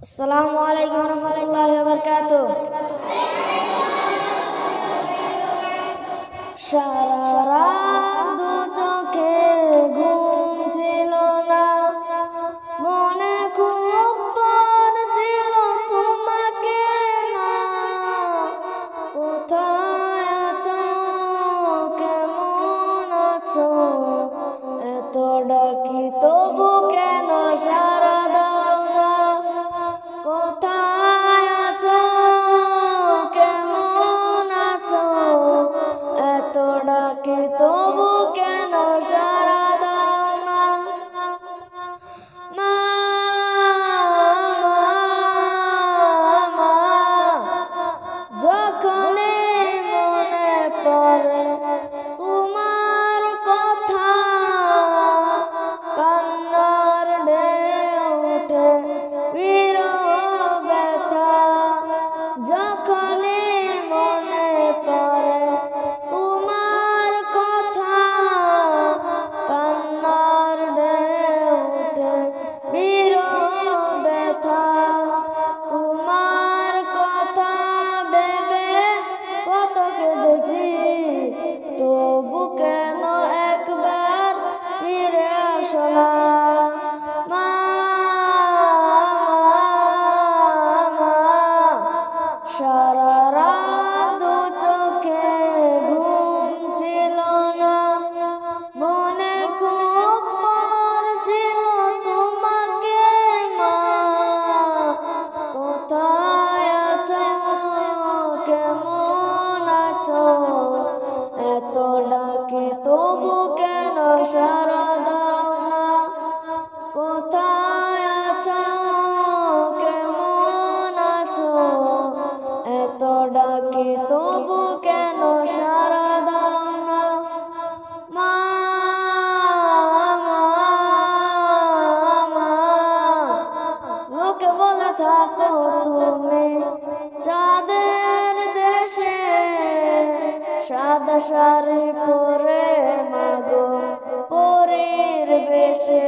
আসসালামু আলাইকুম রহমতুল্লাহি ওয়া বারাকাতুহু। সারা রাত দু চোখে ঘুম ছিল না, মনে খুব পড়ছিল তোমাকে না। কোথায় আছো, কেমন আছো, এত ডাকি তবু কেন সারা দাও না। কোথায় আছো, কেমন আছো, এত ডাকি তবু কেন সারা দাও না। মা মা যখনই মনে পড়ে তোমার কথা, কান্নার ঢেউ ওঠে ব্যথা। যখনই মনে পড়ে তোমার কথা, কান্নার ঢেউ ওঠে ব্যথা। তোমার কথা ভেবে কত কেঁদেছি, তবু কেন একবার ফিরে আসো না। মা সারা রাত দু চোখে ঘুম ছিল না, মনে খুব পড়ছিল তোমাকে মা। কোথায় আছো, কেমন আছো, এত ডাকি তবু কেন সারা দাও না। কোথায় আছো, কেমন আছো, এত ডাকি তবু কেন সারা দাও না। মা লোকে বলে থাকো তুমি চাঁদের দেশে, সাদা শাড়ি পরে মাগো পরীর বেশে।